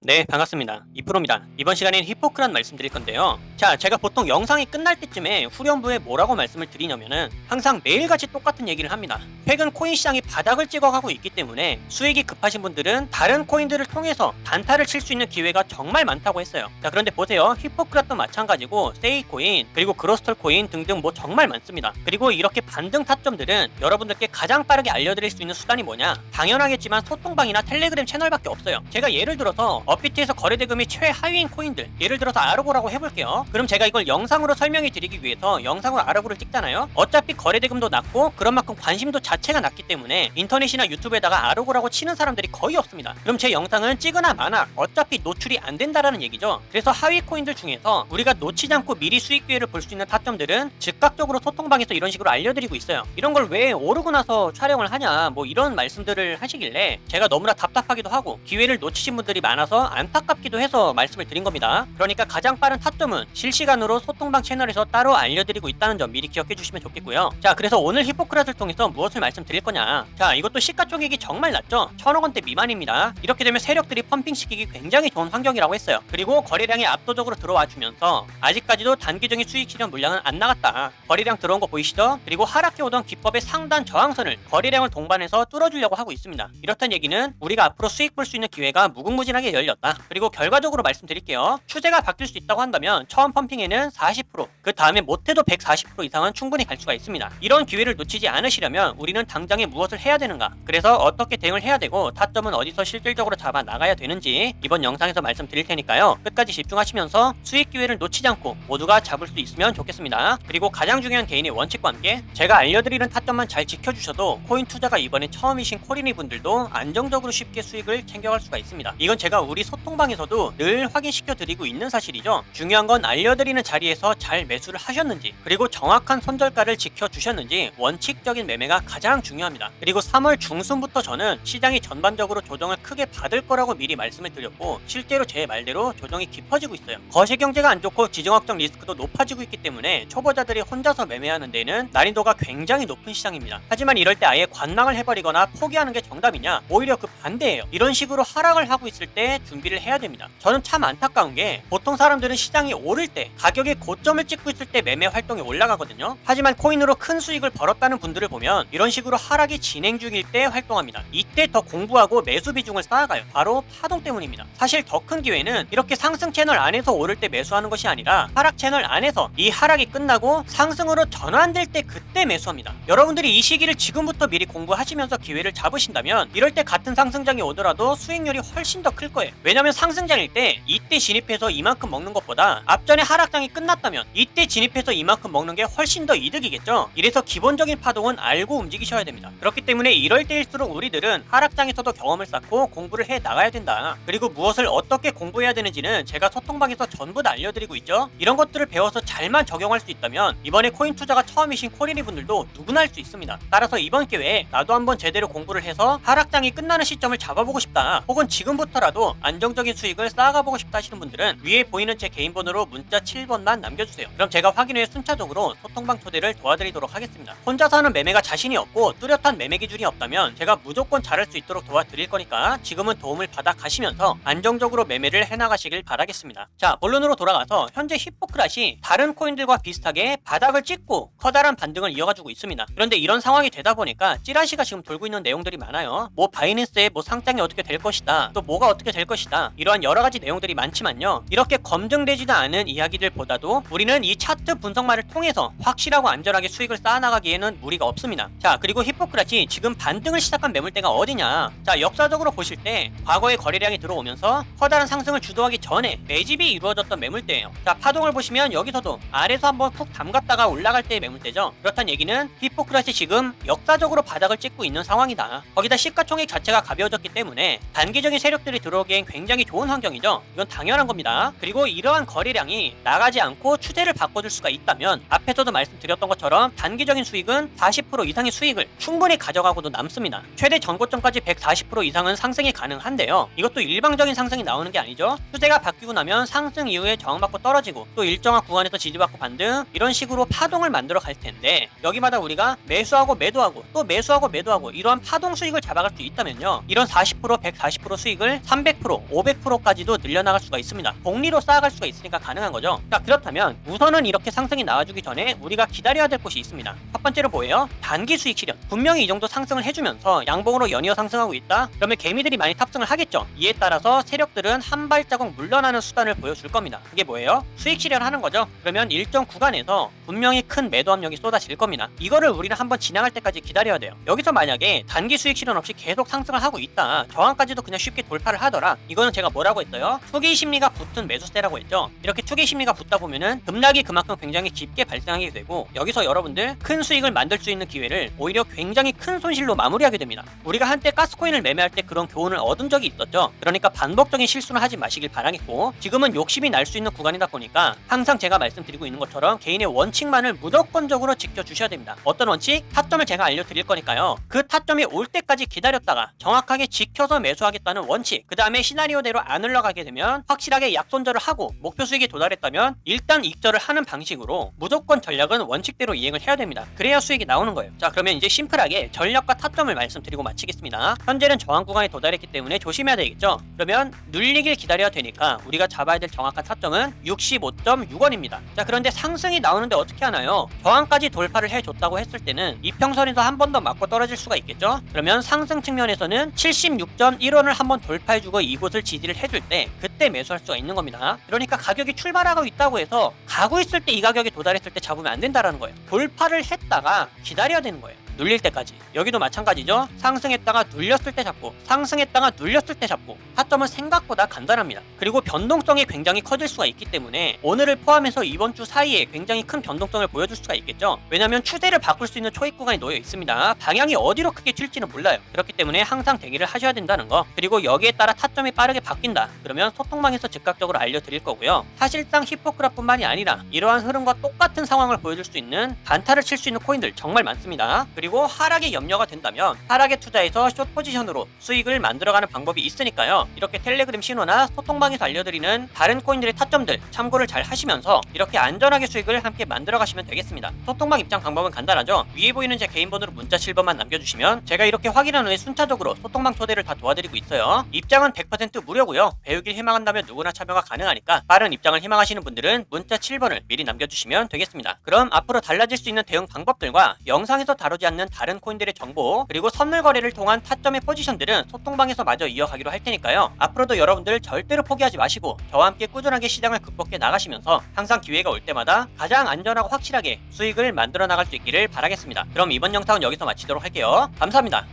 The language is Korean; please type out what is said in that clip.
네, 반갑습니다. 이프로입니다. 이번 시간엔 히포크란 말씀드릴 건데요. 자, 제가 보통 영상이 끝날 때쯤에 후렴부에 뭐라고 말씀을 드리냐면은 항상 매일같이 똑같은 얘기를 합니다. 최근 코인 시장이 바닥을 찍어가고 있기 때문에 수익이 급하신 분들은 다른 코인들을 통해서 단타를 칠 수 있는 기회가 정말 많다고 했어요. 자, 그런데 보세요. 히포크рат도 마찬가지고 세이코인, 그리고 그로스털 코인 등등 뭐 정말 많습니다. 그리고 이렇게 반등 타점들은 여러분들께 가장 빠르게 알려드릴 수 있는 수단이 뭐냐? 당연하겠지만 소통방이나 텔레그램 채널밖에 없어요. 제가 예를 들어서 업비트에서 거래대금이 최하위인 코인들, 예를 들어서 아르고라고 해볼게요. 그럼 제가 이걸 영상으로 설명해 드리기 위해서 영상으로 아르고를 찍잖아요. 어차피 거래대금도 낮고 그런 만큼 관심도 자체가 낮기 때문에 인터넷이나 유튜브에다가 아르고라고 치는 사람들이 거의 없습니다. 그럼 제 영상은 찍으나 마나 어차피 노출이 안 된다라는 얘기죠. 그래서 하위 코인들 중에서 우리가 놓치지 않고 미리 수익 기회를 볼 수 있는 타점들은 즉각적으로 소통방에서 이런 식으로 알려드리고 있어요. 이런 걸 왜 오르고 나서 촬영을 하냐, 뭐 이런 말씀들을 하시길래 제가 너무나 답답하기도 하고 기회를 놓치신 분들이 많아서 안타깝기도 해서 말씀을 드린 겁니다. 그러니까 가장 빠른 타점은 실시간으로 소통방 채널에서 따로 알려드리고 있다는 점 미리 기억해 주시면 좋겠고요. 자, 그래서 오늘 히포크рат을 통해서 무엇을 말씀드릴 거냐. 자, 이것도 시가총액이 정말 낮죠. 1000억원대 미만입니다. 이렇게 되면 세력들이 펌핑시키기 굉장히 좋은 환경이라고 했어요. 그리고 거래량이 압도적으로 들어와 주면서 아직까지도 단기적인 수익 실현 물량은 안 나갔다. 거래량 들어온 거 보이시죠? 그리고 하락해오던 기법의 상단 저항선을 거래량을 동반해서 뚫어주려고 하고 있습니다. 이렇다는 얘기는 우리가 앞으로 수익 볼 수 있는 기회가 무궁무진하게 열렸다. 그리고 결과적으로 말씀드릴게요. 추세가 바뀔 수 있다고 한다면 처음 펌핑에는 40%, 그 다음에 못해도 140% 이상은 충분히 갈 수가 있습니다. 이런 기회를 놓치지 않으시려면 우리는 당장에 무엇을 해야 되는가, 그래서 어떻게 대응을 해야 되고 타점은 어디서 실질적으로 잡아 나가야 되는지 이번 영상에서 말씀드릴 테니까요. 끝까지 집중하시면서 수익 기회를 놓치지 않고 모두가 잡을 수 있으면 좋겠습니다. 그리고 가장 중요한 개인의 원칙과 함께 제가 알려드리는 타점만 잘 지켜주셔도 코인 투자가 이번에 처음이신 코리니 분들도 안정적으로 쉽게 수익을 챙겨갈 수가 있습니다. 이건 제가 우리 소통방에서도 늘 확인시켜 드리고 있는 사실이죠. 중요한 건 알려드리는 자리에서 잘 매수를 하셨는지, 그리고 정확한 손절가를 지켜주셨는지, 원칙적인 매매가 가장 중요합니다. 그리고 3월 중순부터 저는 시장이 전반적으로 조정을 크게 받을 거라고 미리 말씀을 드렸고 실제로 제 말대로 조정이 깊어지고 있어요. 거시경제가 안 좋고 지정학적 리스크도 높아지고 있기 때문에 초보자들이 혼자서 매매하는 데는 난이도가 굉장히 높은 시장입니다. 하지만 이럴 때 아예 관망을 해버리거나 포기하는 게 정답이냐? 오히려 그 반대예요. 이런 식으로 하락을 하고 있을 때 준비를 해야 됩니다. 저는 참 안타까운 게 보통 사람들은 시장이 오를 때, 가격의 고점을 찍고 있을 때 매매 활동이 올라가거든요. 하지만 코인으로 큰 수익을 벌었다는 분들을 보면 이런 식으로 하락이 진행 중일 때 활동합니다. 이때 더 공부하고 매수 비중을 쌓아가요. 바로 파동 때문입니다. 사실 더 큰 기회는 이렇게 상승 채널 안에서 오를 때 매수하는 것이 아니라 하락 채널 안에서 이 하락이 끝나고 상승으로 전환될 때 그때 매수합니다. 여러분들이 이 시기를 지금부터 미리 공부하시면서 기회를 잡으신다면 이럴 때 같은 상승장이 오더라도 수익률이 훨씬 더 클 거예요. 왜냐면 상승장일 때 이때 진입해서 이만큼 먹는 것보다 앞전에 하락장이 끝났다면 이때 진입해서 이만큼 먹는 게 훨씬 더 이득이겠죠. 이래서 기본적인 파동은 알고 움직이셔야 됩니다. 그렇기 때문에 이럴 때일수록 우리들은 하락장에서도 경험을 쌓고 공부를 해 나가야 된다. 그리고 무엇을 어떻게 공부해야 되는지는 제가 소통방에서 전부 다 알려드리고 있죠. 이런 것들을 배워서 잘만 적용할 수 있다면 이번에 코인 투자가 처음이신 코리니 분들도 누구나 할 수 있습니다. 따라서 이번 기회에 나도 한번 제대로 공부를 해서 하락장이 끝나는 시점을 잡아보고 싶다, 혹은 지금부터라도 안정적인 수익을 쌓아가보고 싶다 하시는 분들은 위에 보이는 제 개인 번호로 문자 7번만 남겨주세요. 그럼 제가 확인 후에 순차적으로 소통방 초대를 도와드리도록 하겠습니다. 혼자서 하는 매매가 자신이 없고 뚜렷한 매매 기준이 없다면 제가 무조건 잘할 수 있도록 도와드릴 거니까 지금은 도움을 받아 가시면서 안정적으로 매매를 해나가시길 바라겠습니다. 자, 본론으로 돌아가서 현재 히포크рат이 다른 코인들과 비슷하게 바닥을 찍고 커다란 반등을 이어가지고 있습니다. 그런데 이런 상황이 되다 보니까 찌라시가 지금 돌고 있는 내용들이 많아요. 뭐 바이낸스에 뭐 상장이 어떻게 될 것이다, 또 뭐가 어떻게 될 것이다, 이러한 여러가지 내용들이 많지만요, 이렇게 검증되지도 않은 이야기들보다도 우리는 이 차트 분석만을 통해서 확실하고 안전하게 수익을 쌓아나가기에는 무리가 없습니다. 자, 그리고 히포크рат이 지금 반등을 시작한 매물대가 어디냐. 자, 역사적으로 보실 때 과거에 거래량이 들어오면서 커다란 상승을 주도하기 전에 매집이 이루어졌던 매물대예요. 자, 파동을 보시면 여기서도 아래서 한번 푹 담갔다가 올라갈 때의 매물대죠. 그렇다는 얘기는 히포크рат이 지금 역사적으로 바닥을 찍고 있는 상황이다. 거기다 시가총액 자체가 가벼워졌기 때문에 단기적인 세력들이 들어오기엔 굉장히 좋은 환경이죠. 이건 당연한 겁니다. 그리고 이러한 거래량이 나가지 않고 추세를 바꿔줄 수가 있다면 앞에서도 말씀드렸던 것처럼 단기적인 수익은 40% 이상의 수익을 충분히 가져가고도 남습니다. 최대 전고점까지 140% 이상은 상승이 가능한데요. 이것도 일방적인 상승이 나오는 게 아니죠. 추세가 바뀌고 나면 상승 이후에 저항받고 떨어지고 또 일정한 구간에서 지지받고 반등, 이런 식으로 파동을 만들어 갈 텐데 여기마다 우리가 매수하고 매도하고 또 매수하고 매도하고 이러한 파동 수익을 잡아갈 수 있다면요, 이런 40% 140% 수익을 300% 300%, 500%까지도 늘려나갈 수가 있습니다. 복리로 쌓아갈 수가 있으니까 가능한 거죠. 자, 그렇다면 우선은 이렇게 상승이 나와주기 전에 우리가 기다려야 될 곳이 있습니다. 첫 번째로 뭐예요? 단기 수익 실현. 분명히 이 정도 상승을 해주면서 양봉으로 연이어 상승하고 있다? 그러면 개미들이 많이 탑승을 하겠죠. 이에 따라서 세력들은 한 발자국 물러나는 수단을 보여줄 겁니다. 그게 뭐예요? 수익 실현하는 거죠. 그러면 일정 구간에서 분명히 큰 매도 압력이 쏟아질 겁니다. 이거를 우리는 한번 지나갈 때까지 기다려야 돼요. 여기서 만약에 단기 수익 실현 없이 계속 상승을 하고 있다, 저항까지도 그냥 쉽게 돌파를 하더라, 이거는 제가 뭐라고 했어요? 투기 심리가 붙은 매수세라고 했죠. 이렇게 투기 심리가 붙다 보면은 급락이 그만큼 굉장히 깊게 발생하게 되고, 여기서 여러분들 큰 수익을 만들 수 있는 기회를 오히려 굉장히 큰 손실로 마무리하게 됩니다. 우리가 한때 가스코인을 매매할 때 그런 교훈을 얻은 적이 있었죠. 그러니까 반복적인 실수는 하지 마시길 바라겠고, 지금은 욕심이 날 수 있는 구간이다 보니까 항상 제가 말씀드리고 있는 것처럼 개인의 원칙만을 무조건적으로 지켜주셔야 됩니다. 어떤 원칙? 타점을 제가 알려드릴 거니까요. 그 타점이 올 때까지 기다렸다가 정확하게 지켜서 매수하겠다는 원칙, 그 다음에 시나리오대로 안 흘러가게 되면 확실하게 약손절을 하고 목표 수익에 도달했다면 일단 익절을 하는 방식으로 무조건 전략은 원칙대로 이행을 해야 됩니다. 그래야 수익이 나오는 거예요. 자, 그러면 이제 심플하게 전략과 타점을 말씀드리고 마치겠습니다. 현재는 저항 구간에 도달했기 때문에 조심해야 되겠죠. 그러면 눌리길 기다려야 되니까 우리가 잡아야 될 정확한 타점은 65.6원입니다. 자, 그런데 상승이 나오는데 어떻게 하나요? 저항까지 돌파를 해줬다고 했을 때는 이평선에서 한 번 더 맞고 떨어질 수가 있겠죠. 그러면 상승 측면에서는 76.1원을 한번 돌파해주고 이곳을 지지를 해줄 때 그때 매수할 수가 있는 겁니다. 그러니까 가격이 출발하고 있다고 해서 가고 있을 때 이 가격에 도달했을 때 잡으면 안 된다라는 거예요. 돌파를 했다가 기다려야 되는 거예요. 눌릴 때까지. 여기도 마찬가지죠. 상승했다가 눌렸을 때 잡고, 상승했다가 눌렸을 때 잡고. 타점은 생각보다 간단합니다. 그리고 변동성이 굉장히 커질 수가 있기 때문에 오늘을 포함해서 이번 주 사이에 굉장히 큰 변동성을 보여줄 수가 있겠죠. 왜냐하면 추세를 바꿀 수 있는 초입 구간이 놓여 있습니다. 방향이 어디로 크게 튈지는 몰라요. 그렇기 때문에 항상 대기를 하셔야 된다는 거. 그리고 여기에 따라 타점이 빠르게 바뀐다, 그러면 소통방에서 즉각적으로 알려드릴 거고요. 사실상 히포크라뿐만이 아니라 이러한 흐름과 똑같은 상황을 보여줄 수 있는 단타를 칠 수 있는 코인들 정말 많습니다. 그리고 하락에 염려가 된다면 하락에 투자해서 숏 포지션으로 수익을 만들어가는 방법이 있으니까요. 이렇게 텔레그램 신호나 소통방에서 알려드리는 다른 코인들의 타점들 참고를 잘 하시면서 이렇게 안전하게 수익을 함께 만들어 가시면 되겠습니다. 소통방 입장 방법은 간단하죠. 위에 보이는 제 개인 번호로 문자 7번만 남겨주시면 제가 이렇게 확인한 후에 순차적으로 소통방 초대를 다 도와드리고 있어요. 입장은 100% 무료고요. 배우길 희망한다면 누구나 참여가 가능하니까 빠른 입장을 희망하시는 분들은 문자 7번을 미리 남겨주시면 되겠습니다. 그럼 앞으로 달라질 수 있는 대응 방법들과 영상에서 다루지 않는 다른 코인들의 정보, 그리고 선물 거래를 통한 타점의 포지션들은 소통방에서 마저 이어가기로 할 테니까요. 앞으로도 여러분들 절대로 포기하지 마시고 저와 함께 꾸준하게 시장을 극복해 나가시면서 항상 기회가 올 때마다 가장 안전하고 확실하게 수익을 만들어 나갈 수 있기를 바라겠습니다. 그럼 이번 영상은 여기서 마치도록 할게요. 감사합니다.